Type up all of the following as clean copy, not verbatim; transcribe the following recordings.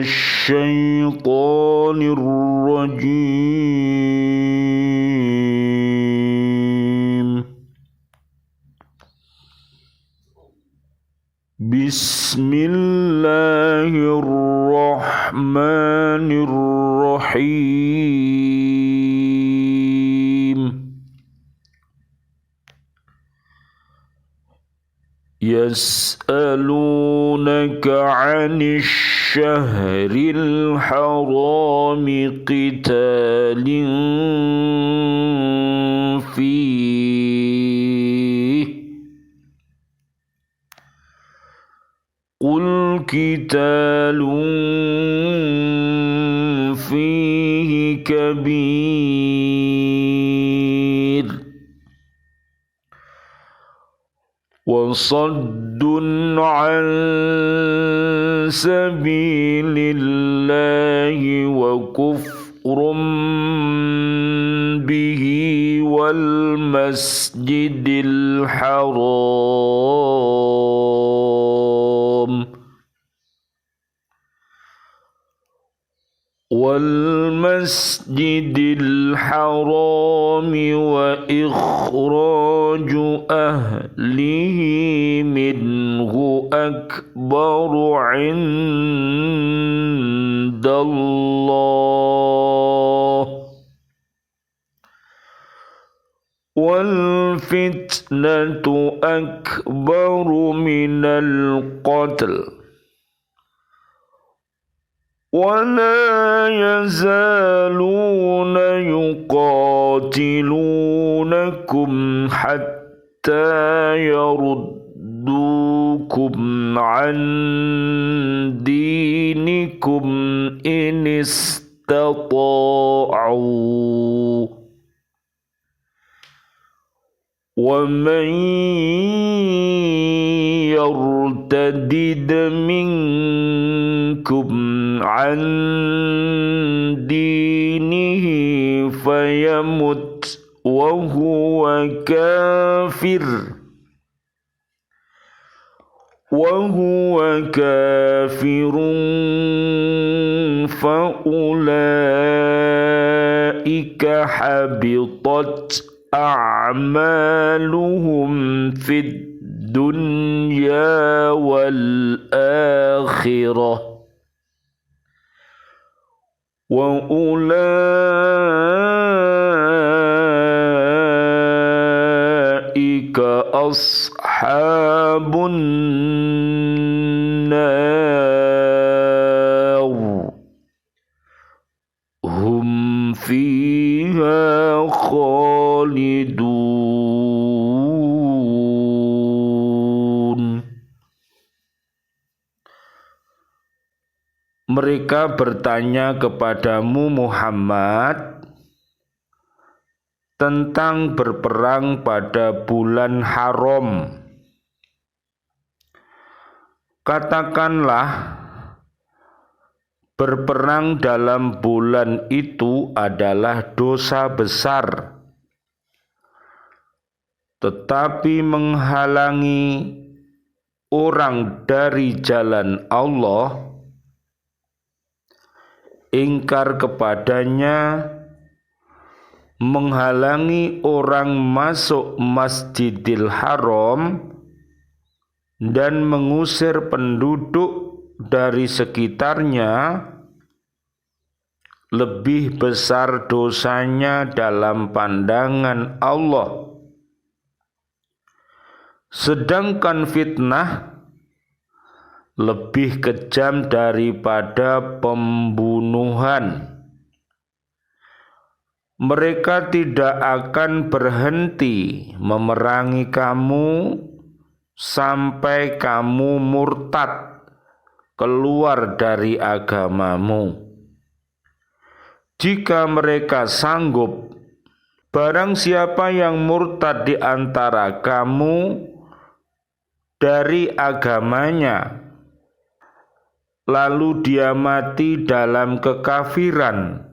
الشيطان الرجيم. بسم الله الرحمن الرحيم. يسألونك عن الشهر الحرام قتال فيه قل قتال فيه كبير وصد عن سبيل الله وكفر به والمسجد الحرام وإخراج أهله منه أكبر عند الله والفتنة أكبر من القتل ولا يزالون يقاتلونكم حتى يردوكم عن دينكم إن استطاعوا ومن يرتدد منكم عن دينه فيمت وهو كافر فأولئك حبطت أعمالهم في الدنيا والآخرة وأولئك أصحاب النار هم فيها خالدون. Mereka bertanya kepadamu Muhammad tentang berperang pada bulan haram. Katakanlah, berperang dalam bulan itu adalah dosa besar, tetapi menghalangi orang dari jalan Allah, ingkar kepadanya, menghalangi orang masuk Masjidil Haram dan mengusir penduduk dari sekitarnya, lebih besar dosanya dalam pandangan Allah. Sedangkan fitnah lebih kejam daripada pembunuhan. Mereka tidak akan berhenti memerangi kamu sampai kamu murtad keluar dari agamamu. Jika mereka sanggup, barang siapa yang murtad di antara kamu dari agamanya, lalu dia mati dalam kekafiran,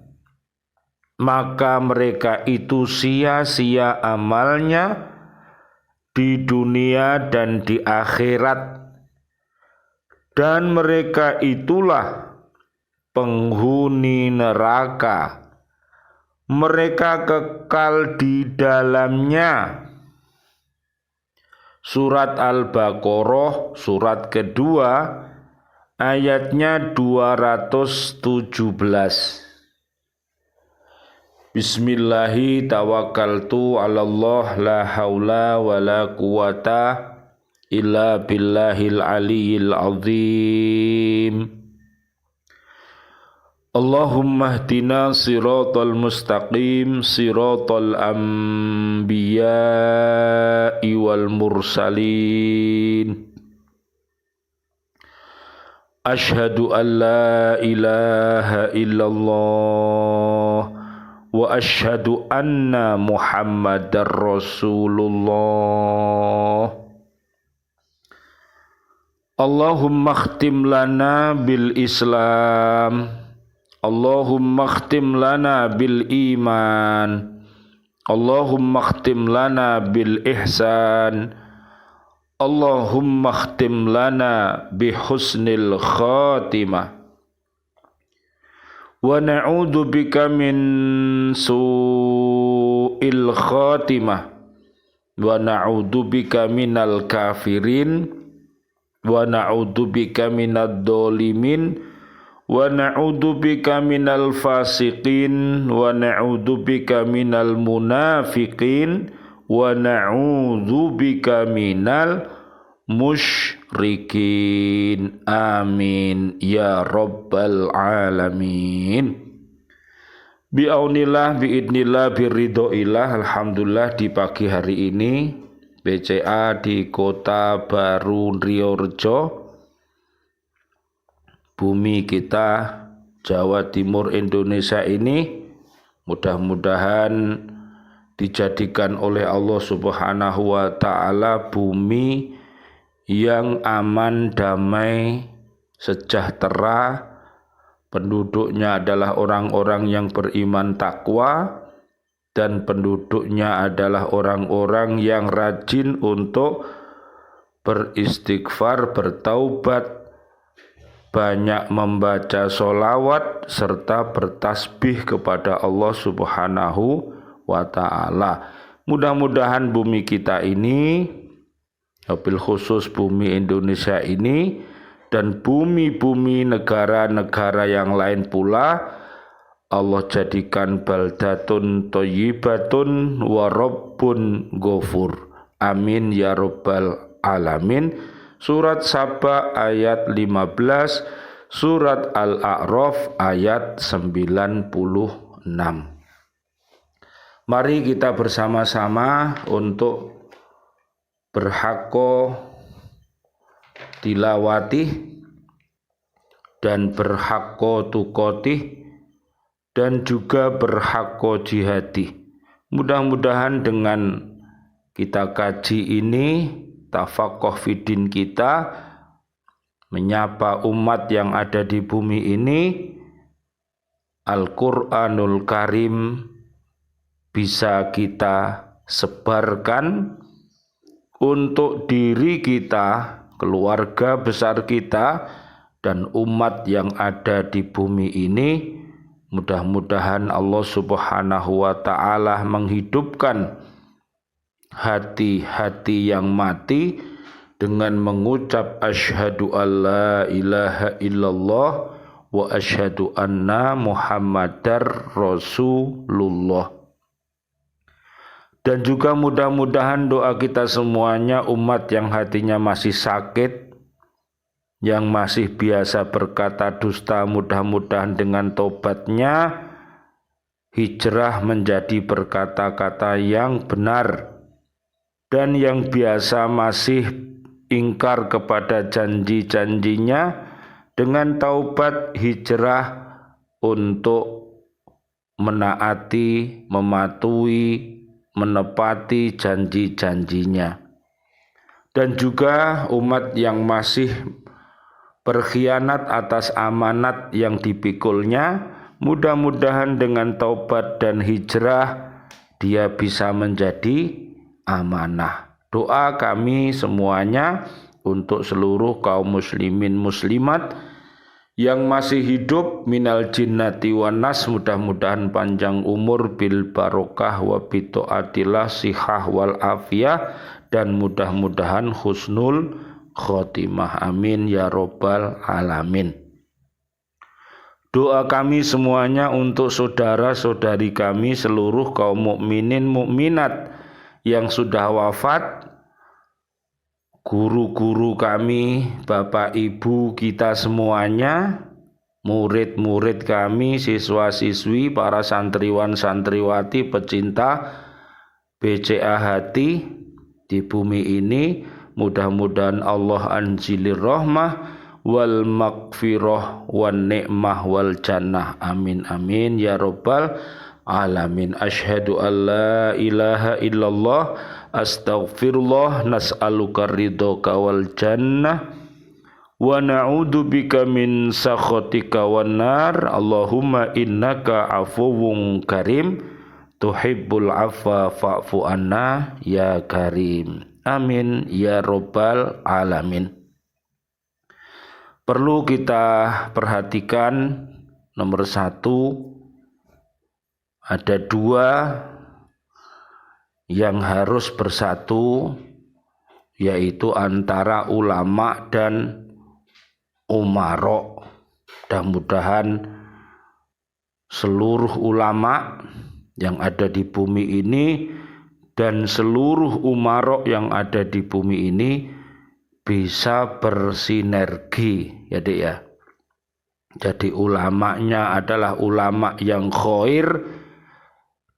maka mereka itu sia-sia amalnya di dunia dan di akhirat, dan mereka itulah penghuni neraka, mereka kekal di dalamnya. Surat Al-Baqarah, surat kedua, ayatnya 217. Bismillahi tawakkaltu 'alallah la haula wala quwata illa billahil aliyyil azim. Allahumma hdina siratal mustaqim siratal anbiya'i wal mursalin. Ashhadu an la ilaha illallah wa ashhadu anna Muhammadar Rasulullah. Allahumma khtim lana bil Islam, Allahumma khtim lana bil iman, Allahumma khtim lana bil ihsan, Allahumma khtim lana bi husnil khatimah. Wa na'udzu bika min su'il khatimah, wa na'udzu bika minal kafirin, wa na'udzu bika minad dhalimin, wa na'udzu bika minal fasiqin, wa na'udzu bika minal munafiqin, wa na'udzu bika minal musyrikin. Amin ya rabbal alamin. Biaunillah, biidnillah, biridhoillah. Alhamdulillah di pagi hari ini BCA di Kota Baru Riorejo, bumi kita Jawa Timur Indonesia ini mudah-mudahan dijadikan oleh Allah Subhanahu wa taala bumi yang aman, damai, sejahtera, penduduknya adalah orang-orang yang beriman takwa, dan penduduknya adalah orang-orang yang rajin untuk beristighfar, bertaubat, banyak membaca sholawat, serta bertasbih kepada Allah Subhanahu wa ta'ala. Mudah-mudahan bumi kita ini, wabil khusus bumi Indonesia ini, dan bumi-bumi negara-negara yang lain pula, Allah jadikan baldatun thayyibatun wa rabbun ghafur. Amin ya rabbal alamin. Surat Saba ayat 15, surat Al-A'raf ayat 96. Mari kita bersama-sama untuk berhaqo tilawati dan berhaqo tukoti dan juga berhaqo jihadi. Mudah-mudahan dengan kita kaji ini, tafaqquh fidin kita, menyapa umat yang ada di bumi ini, Al-Quranul Karim bisa kita sebarkan untuk diri kita, keluarga besar kita, dan umat yang ada di bumi ini. Mudah-mudahan Allah Subhanahu wa ta'ala menghidupkan hati-hati yang mati dengan mengucap asyhadu alla ilaha illallah wa asyhadu anna Muhammadar Rasulullah. Dan juga mudah-mudahan doa kita semuanya, umat yang hatinya masih sakit, yang masih biasa berkata dusta, mudah-mudahan dengan tobatnya hijrah menjadi berkata-kata yang benar. Dan yang biasa masih ingkar kepada janji-janjinya, dengan taubat hijrah untuk menaati, mematuhi, menepati janji-janjinya. Dan juga umat yang masih berkhianat atas amanat yang dipikulnya, mudah-mudahan dengan taubat dan hijrah dia bisa menjadi amanah. Doa kami semuanya untuk seluruh kaum muslimin muslimat Yang masih hidup minal jinnati wan nas, mudah-mudahan panjang umur bil barokah wa bitaatillah sihah wal afiyah, dan mudah-mudahan husnul khotimah. Amin ya robbal alamin. Doa kami semuanya untuk saudara-saudari kami seluruh kaum mukminin mukminat yang sudah wafat, guru-guru kami, bapak ibu kita semuanya, murid-murid kami, siswa-siswi, para santriwan santriwati, pecinta BCA Hati di bumi ini, mudah-mudahan Allah anzilir rahmah wal maghfirah wan ni'mah wal jannah. Amin amin ya robbal alamin. Asyhadu an la ilaha illallah, astaghfirullah, nas'aluka ridhoka wal jannah wa na'udzu bika min sakhatika wan nar. Allahumma innaka afuwwun karim tuhibbul afwa fa'fu anna ya karim. Amin ya robbal alamin. Perlu kita perhatikan, nomor satu, ada dua yang harus bersatu, yaitu antara ulama dan umarok. Mudah-mudahan seluruh ulama yang ada di bumi ini dan seluruh umarok yang ada di bumi ini bisa bersinergi, ya Dek ya. Jadi ulamanya adalah ulama yang khair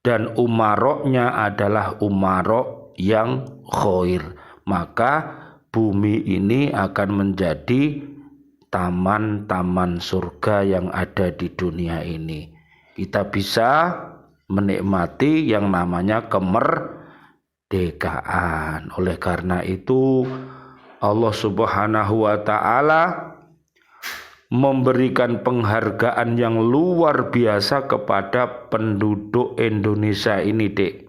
dan umaroknya adalah umarok yang khair. Maka bumi ini akan menjadi taman-taman surga yang ada di dunia ini. Kita bisa menikmati yang namanya kemerdekaan. Oleh karena itu Allah Subhanahu wa ta'ala memberikan penghargaan yang luar biasa kepada penduduk Indonesia ini, Dek.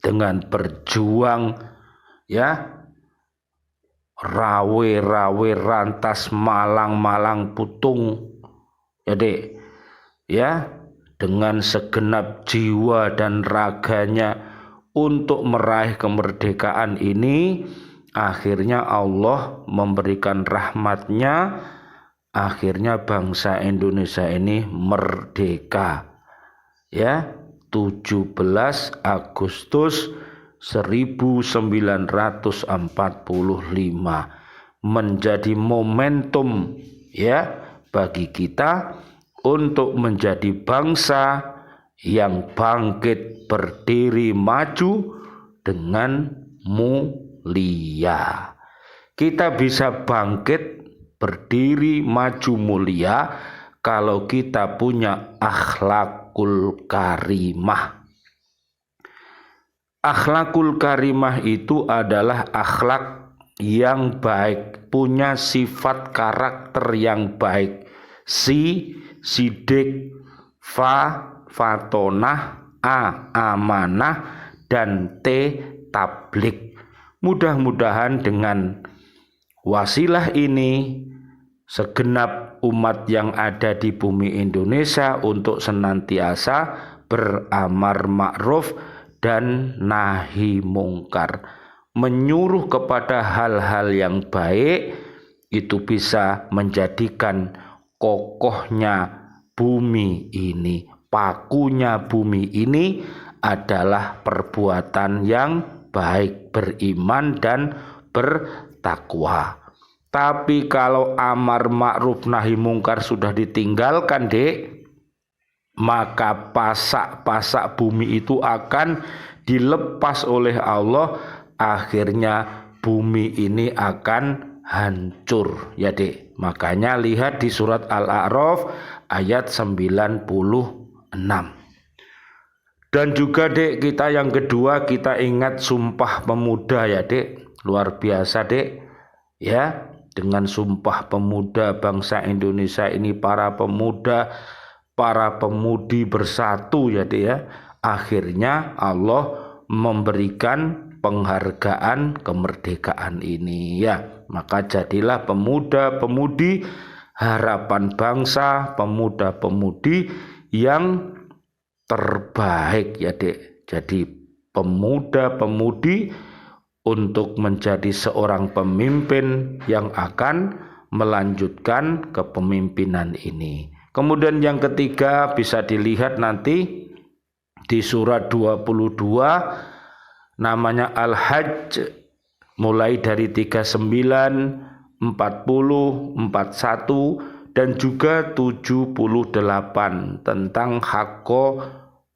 Dengan berjuang, ya, rawe-rawe rantas malang-malang putung, ya Dek, ya, dengan segenap jiwa dan raganya untuk meraih kemerdekaan ini. Akhirnya Allah memberikan rahmatnya, akhirnya bangsa Indonesia ini merdeka. Ya, 17 Agustus 1945 menjadi momentum, ya, bagi kita untuk menjadi bangsa yang bangkit berdiri maju dengan mulia. Kita bisa bangkit berdiri maju mulia kalau kita punya akhlakul karimah. Akhlakul karimah itu adalah akhlak yang baik, punya sifat karakter yang baik. Sidik, fatonah, amanah, dan tablik. Mudah-mudahan dengan wasilah ini segenap umat yang ada di bumi Indonesia untuk senantiasa beramar ma'ruf dan nahi mungkar, menyuruh kepada hal-hal yang baik, itu bisa menjadikan kokohnya bumi ini, pakunya bumi ini adalah perbuatan yang baik, beriman dan bertakwa. Tapi kalau amar ma'ruf nahi mungkar sudah ditinggalkan, Dek, maka pasak-pasak bumi itu akan dilepas oleh Allah. Akhirnya bumi ini akan hancur, ya Dek. Makanya lihat di surat Al-A'raf ayat 96. Dan juga, Dek, kita yang kedua, kita ingat Sumpah Pemuda, ya Dek. Luar biasa, Dek, ya. Dengan Sumpah Pemuda bangsa Indonesia ini, para pemuda, para pemudi bersatu, ya Dek ya. Akhirnya Allah memberikan penghargaan kemerdekaan ini, ya. Maka jadilah pemuda-pemudi harapan bangsa, pemuda-pemudi yang terbaik ya Dek. Jadi pemuda-pemudi untuk menjadi seorang pemimpin yang akan melanjutkan kepemimpinan ini. Kemudian yang ketiga bisa dilihat nanti di surat 22 namanya Al-Hajj, mulai dari 39, 40, 41 dan juga 78 tentang hakko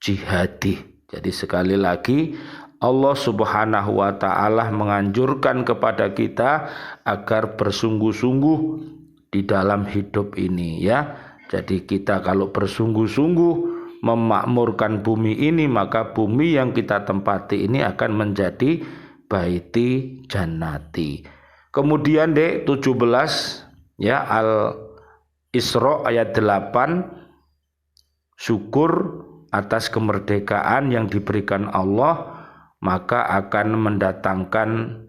jihadi. Jadi sekali lagi Allah Subhanahu wa taala menganjurkan kepada kita agar bersungguh-sungguh di dalam hidup ini ya. Jadi kita kalau bersungguh-sungguh memakmurkan bumi ini, maka bumi yang kita tempati ini akan menjadi baiti jannati. Kemudian Dek 17 ya, Al-Isra ayat 8, syukur atas kemerdekaan yang diberikan Allah maka akan mendatangkan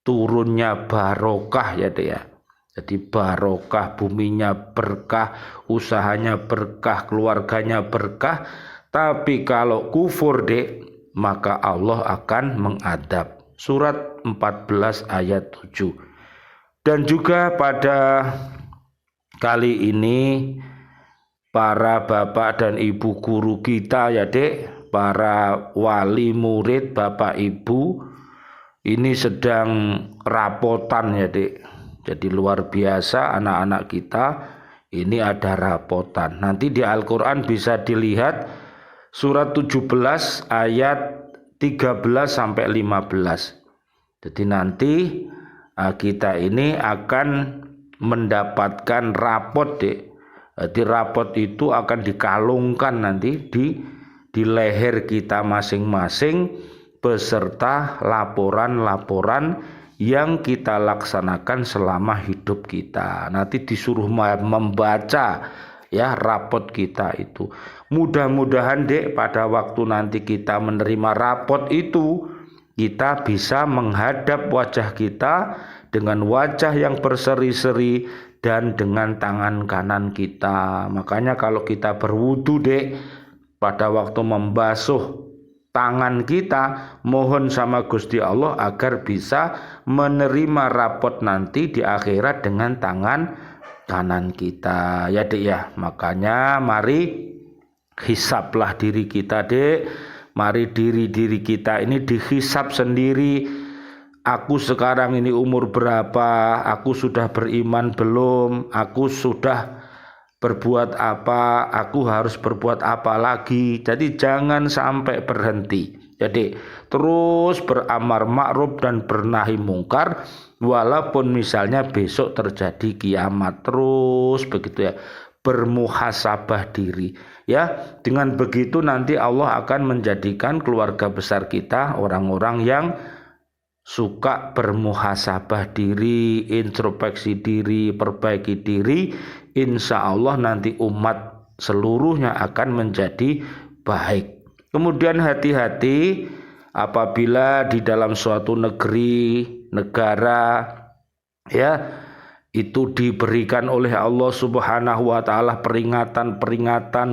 turunnya barokah ya Dek ya. Jadi barokah, buminya berkah, usahanya berkah, keluarganya berkah. Tapi kalau kufur Dek, maka Allah akan mengadab. Surat 14 ayat 7. Dan juga pada kali ini para bapak dan ibu guru kita ya Dek, para wali murid bapak ibu ini sedang rapotan ya Dek. Jadi luar biasa anak-anak kita ini ada rapotan. Nanti di Al-Quran bisa dilihat surat 17 ayat 13 sampai 15. Jadi nanti kita ini akan mendapatkan rapot Dek. Jadi rapot itu akan dikalungkan nanti di leher kita masing-masing beserta laporan-laporan yang kita laksanakan selama hidup kita. Nanti disuruh membaca ya rapot kita itu. Mudah-mudahan Dek pada waktu nanti kita menerima rapot itu, kita bisa menghadap wajah kita dengan wajah yang berseri-seri dan dengan tangan kanan kita. Makanya kalau kita berwudu Dek, pada waktu membasuh tangan kita, mohon sama Gusti Allah agar bisa menerima rapot nanti di akhirat dengan tangan kanan kita ya Dek ya. Makanya mari hisaplah diri kita Dek. Mari diri kita ini dihisap sendiri. Aku sekarang ini umur berapa? Aku sudah beriman belum? Aku sudah berbuat apa, aku harus berbuat apa lagi. Jadi jangan sampai berhenti. Jadi terus beramar ma'ruf dan bernahi mungkar, walaupun misalnya besok terjadi kiamat. Terus begitu ya, bermuhasabah diri ya. Dengan begitu nanti Allah akan menjadikan keluarga besar kita orang-orang yang suka bermuhasabah diri, introspeksi diri, perbaiki diri. Insya Allah nanti umat seluruhnya akan menjadi baik. Kemudian hati-hati apabila di dalam suatu negeri, negara ya, itu diberikan oleh Allah Subhanahu wa taala peringatan-peringatan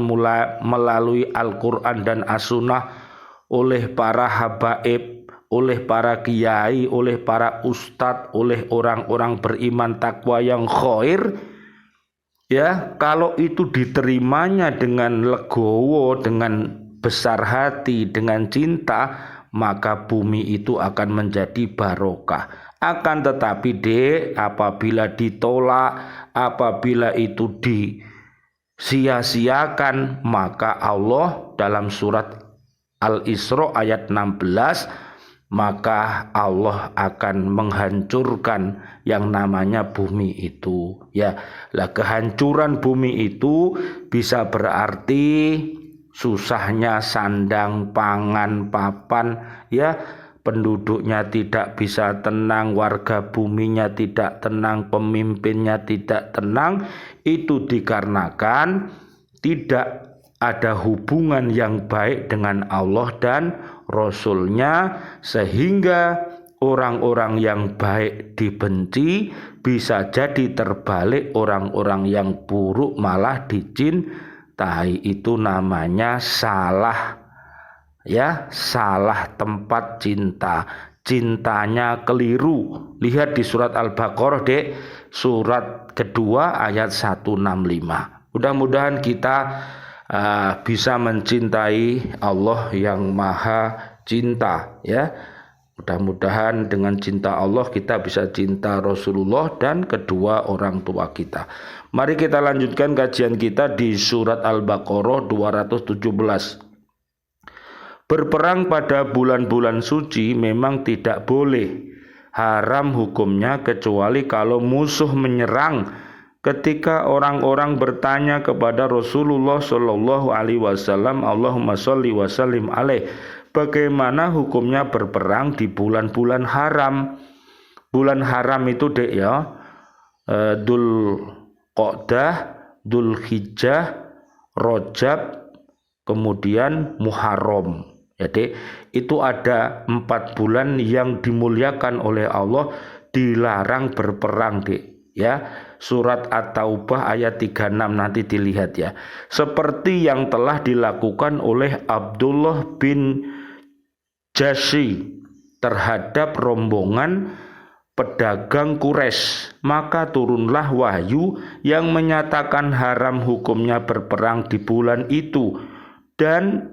melalui Al-Qur'an dan As-Sunnah oleh para habaib, oleh para kiai, oleh para ustadz, oleh orang-orang beriman takwa yang khair. Ya, kalau itu diterimanya dengan legowo, dengan besar hati, dengan cinta, maka bumi itu akan menjadi barokah. Akan tetapi Dek, apabila ditolak, apabila itu disia-siakan, maka Allah dalam surat Al-Isra ayat 16, maka Allah akan menghancurkan yang namanya bumi itu ya. Lah kehancuran bumi itu bisa berarti susahnya sandang, pangan, papan ya, penduduknya tidak bisa tenang, warga buminya tidak tenang, pemimpinnya tidak tenang. Itu dikarenakan tidak ada hubungan yang baik dengan Allah dan Rasulnya, sehingga orang-orang yang baik dibenci, bisa jadi terbalik orang-orang yang buruk malah dicintai. Itu namanya salah, ya, salah tempat cinta. Cintanya keliru. Lihat di surat Al-Baqarah, Dek, surat kedua ayat 165. Mudah-mudahan kita bisa mencintai Allah yang maha cinta, ya. Mudah-mudahan dengan cinta Allah kita bisa cinta Rasulullah dan kedua orang tua kita. Mari kita lanjutkan kajian kita di surat Al-Baqarah 217. Berperang pada bulan-bulan suci memang tidak boleh. Haram hukumnya kecuali kalau musuh menyerang. Ketika orang-orang bertanya kepada Rasulullah Shallallahu Alaihi Wasallam, Allahumma sholli wa sallim alaih, bagaimana hukumnya berperang di bulan-bulan haram? Bulan haram itu, Dek, ya, Dzul Qa'dah, Dzul Hijjah, Rajab, kemudian Muharram. Jadi itu ada 4 bulan yang dimuliakan oleh Allah, dilarang berperang, Dek, ya. Surat At-Taubah ayat 36 nanti dilihat, ya. Seperti yang telah dilakukan oleh Abdullah bin Jashi terhadap rombongan pedagang Quraisy, maka turunlah wahyu yang menyatakan haram hukumnya berperang di bulan itu dan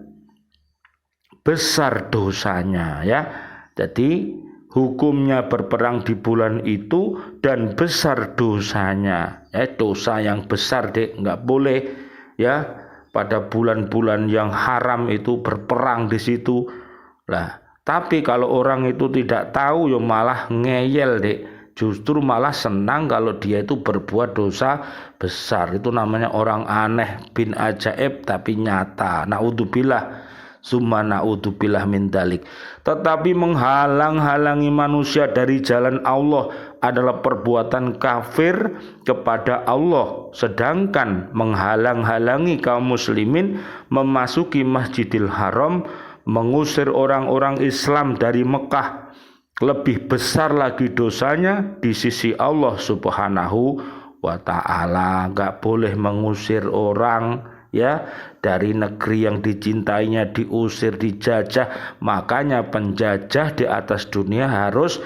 besar dosanya, ya. Jadi hukumnya berperang di bulan itu dan besar dosanya, ya. Dosa yang besar, Dek, nggak boleh, ya, pada bulan-bulan yang haram itu berperang di situ. Lah, tapi kalau orang itu tidak tahu, ya malah ngeyel, Dek. Justru malah senang kalau dia itu berbuat dosa besar. Itu namanya orang aneh bin ajaib tapi nyata. Naudzubillah. Summa na'udzubillah min dalik. Tetapi menghalang-halangi manusia dari jalan Allah adalah perbuatan kafir kepada Allah, sedangkan menghalang-halangi kaum muslimin memasuki Masjidil Haram, mengusir orang-orang Islam dari Mekah, lebih besar lagi dosanya di sisi Allah Subhanahu wa ta'ala. Enggak boleh mengusir orang, ya, dari negeri yang dicintainya, diusir, dijajah. Makanya penjajah di atas dunia harus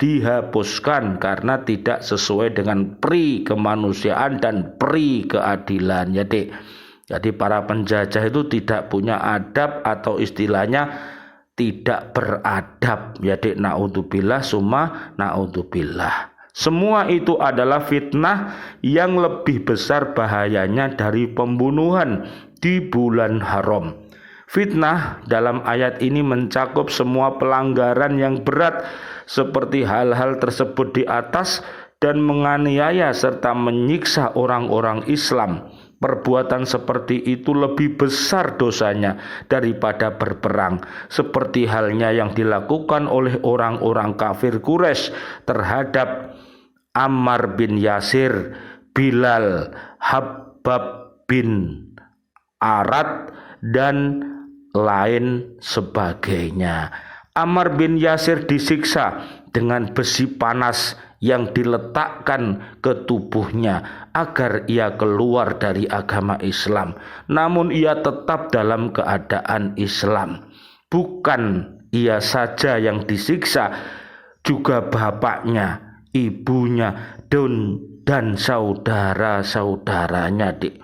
dihapuskan karena tidak sesuai dengan pri kemanusiaan dan pri keadilan, ya, Dek. Jadi para penjajah itu tidak punya adab atau istilahnya tidak beradab, ya, Dek. Naudzubillah summa naudzubillah. Semua itu adalah fitnah yang lebih besar bahayanya dari pembunuhan di bulan haram. Fitnah dalam ayat ini mencakup semua pelanggaran yang berat seperti hal-hal tersebut di atas dan menganiaya serta menyiksa orang-orang Islam. Perbuatan seperti itu lebih besar dosanya daripada berperang, seperti halnya yang dilakukan oleh orang-orang kafir Quraisy terhadap Ammar bin Yasir, Bilal, Habbab bin Arad, dan lain sebagainya. Ammar bin Yasir disiksa dengan besi panas yang diletakkan ke tubuhnya agar ia keluar dari agama Islam. Namun ia tetap dalam keadaan Islam. Bukan ia saja yang disiksa, juga bapaknya, ibunya, dan saudara-saudaranya, Dik.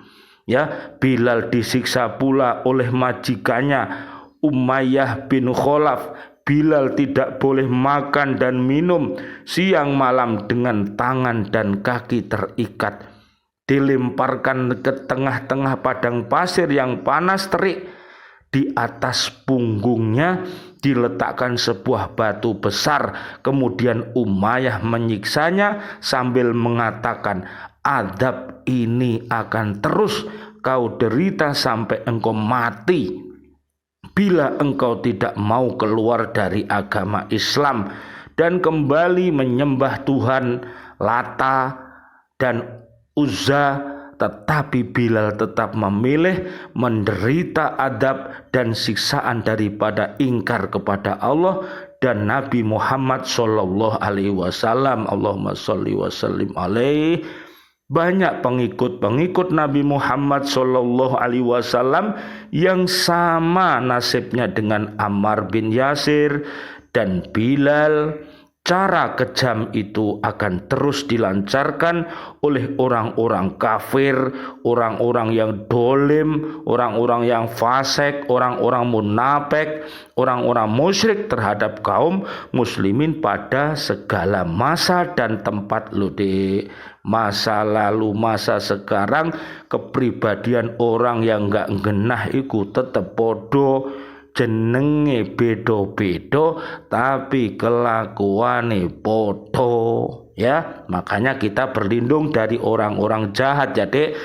Ya, Bilal disiksa pula oleh majikannya Umayyah bin Khalaf. Bilal tidak boleh makan dan minum siang malam dengan tangan dan kaki terikat. Dilemparkan ke tengah-tengah padang pasir yang panas terik. Di atas punggungnya diletakkan sebuah batu besar. Kemudian Umayyah menyiksanya sambil mengatakan, "Adab ini akan terus kau derita sampai engkau mati bila engkau tidak mau keluar dari agama Islam dan kembali menyembah Tuhan Lata dan Uzza." Tetapi Bilal tetap memilih menderita adab dan siksaan daripada ingkar kepada Allah dan Nabi Muhammad sallallahu alaihi wasallam. Allahumma sholli wa sallim alaihi. Banyak pengikut-pengikut Nabi Muhammad sallallahu alaihi wasallam yang sama nasibnya dengan Ammar bin Yasir dan Bilal. Cara kejam itu akan terus dilancarkan oleh orang-orang kafir, orang-orang yang dolim, orang-orang yang fasik, orang-orang munafik, orang-orang musyrik terhadap kaum muslimin pada segala masa dan tempat. Masa lalu, masa sekarang, kepribadian orang yang enggak genah iku tetep bodoh. Jenenge bedo-bedo tapi kelakuane podo, ya. Makanya kita berlindung dari orang-orang jahat ya Dek.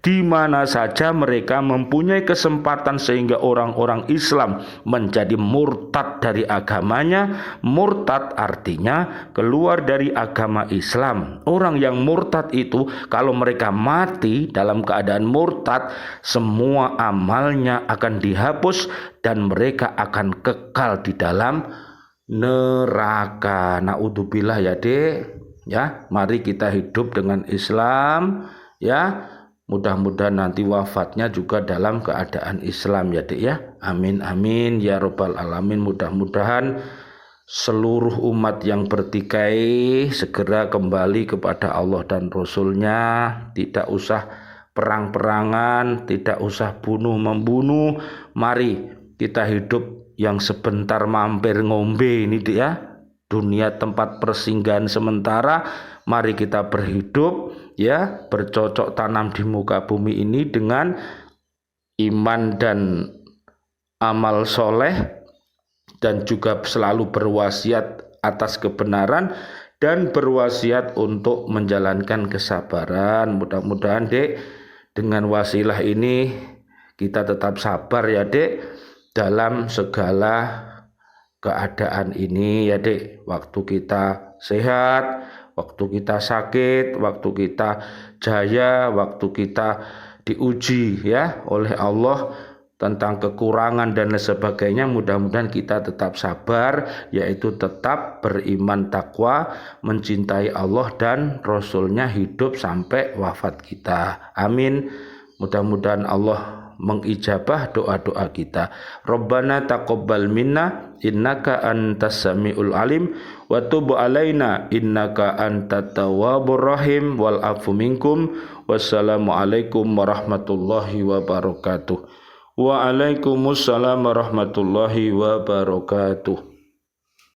Di mana saja mereka mempunyai kesempatan sehingga orang-orang Islam menjadi murtad dari agamanya. Murtad artinya keluar dari agama Islam. Orang yang murtad itu kalau mereka mati dalam keadaan murtad, semua amalnya akan dihapus dan mereka akan kekal di dalam neraka. Naudzubillah ya Dek. Ya, mari kita hidup dengan Islam ya. Mudah-mudahan nanti wafatnya juga dalam keadaan Islam ya Dek ya. Amin amin ya robbal alamin. Mudah-mudahan seluruh umat yang bertikai segera kembali kepada Allah dan Rasulnya. Tidak usah perang-perangan, tidak usah bunuh-membunuh. Mari kita hidup yang sebentar mampir ngombe ini Dek ya. Dunia tempat persinggahan sementara. Mari kita berhidup ya, bercocok tanam di muka bumi ini dengan iman dan amal soleh, dan juga selalu berwasiat atas kebenaran dan berwasiat untuk menjalankan kesabaran. Mudah-mudahan Dek, dengan wasilah ini kita tetap sabar ya Dek dalam segala keadaan ini ya Dek. Waktu kita sehat, waktu kita sakit, waktu kita jaya, waktu kita diuji ya oleh Allah tentang kekurangan dan lain sebagainya. Mudah-mudahan kita tetap sabar, yaitu tetap beriman takwa, mencintai Allah dan Rasulnya hidup sampai wafat kita. Amin. Mudah-mudahan Allah mengijabah doa-doa kita. Rabbana taqabbal minna innaka antas samiul alim wa tub alaina innaka antat tawwabur rahim wal afu minkum. Wassalamu alaikum warahmatullahi wabarakatuh. Waalaikumsalam warahmatullahi wabarakatuh.